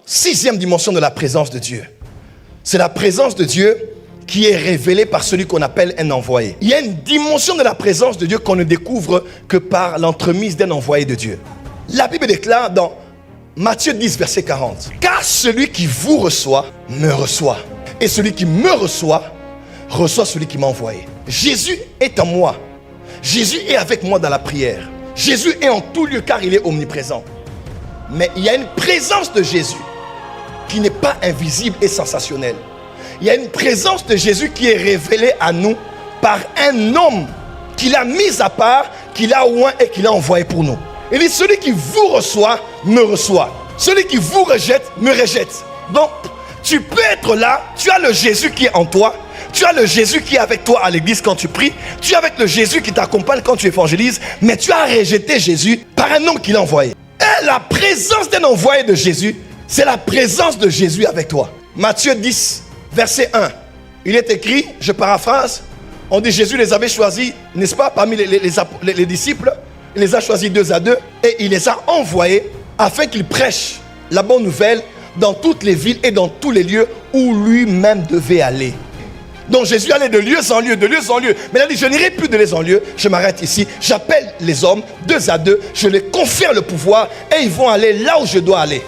Sixième dimension de la présence de Dieu. C'est la présence de Dieu qui est révélée par celui qu'on appelle un envoyé. Il y a une dimension de la présence de Dieu qu'on ne découvre que par l'entremise d'un envoyé de Dieu. La Bible déclare dans Matthieu 10, verset 40. Car celui qui vous reçoit, me reçoit. Et celui qui me reçoit, reçoit celui qui m'a envoyé. Jésus est en moi. Jésus est avec moi dans la prière. Jésus est en tout lieu car il est omniprésent. Mais il y a une présence de Jésus qui n'est pas invisible et sensationnelle. Il y a une présence de Jésus qui est révélée à nous par un homme qu'il a mis à part, qu'il a oint et qu'il a envoyé pour nous. Il dit, celui qui vous reçoit, me reçoit. Celui qui vous rejette, me rejette. Donc, tu peux être là, tu as le Jésus qui est en toi, tu as le Jésus qui est avec toi à l'église quand tu pries, tu es avec le Jésus qui t'accompagne quand tu évangélises, mais tu as rejeté Jésus par un homme qui l'a envoyé. Et la présence d'un envoyé de Jésus, c'est la présence de Jésus avec toi. Matthieu 10, verset 1. Il est écrit, je paraphrase, on dit Jésus les avait choisis, n'est-ce pas, parmi les disciples. Il les a choisis 2 à 2 et il les a envoyés afin qu'ils prêchent la bonne nouvelle dans toutes les villes et dans tous les lieux où lui-même devait aller. Donc Jésus allait de lieu en lieu, de lieu en lieu. Mais il a dit, je n'irai plus de lieu en lieu, je m'arrête ici. J'appelle les hommes 2 à 2, je les confère le pouvoir et ils vont aller là où je dois aller.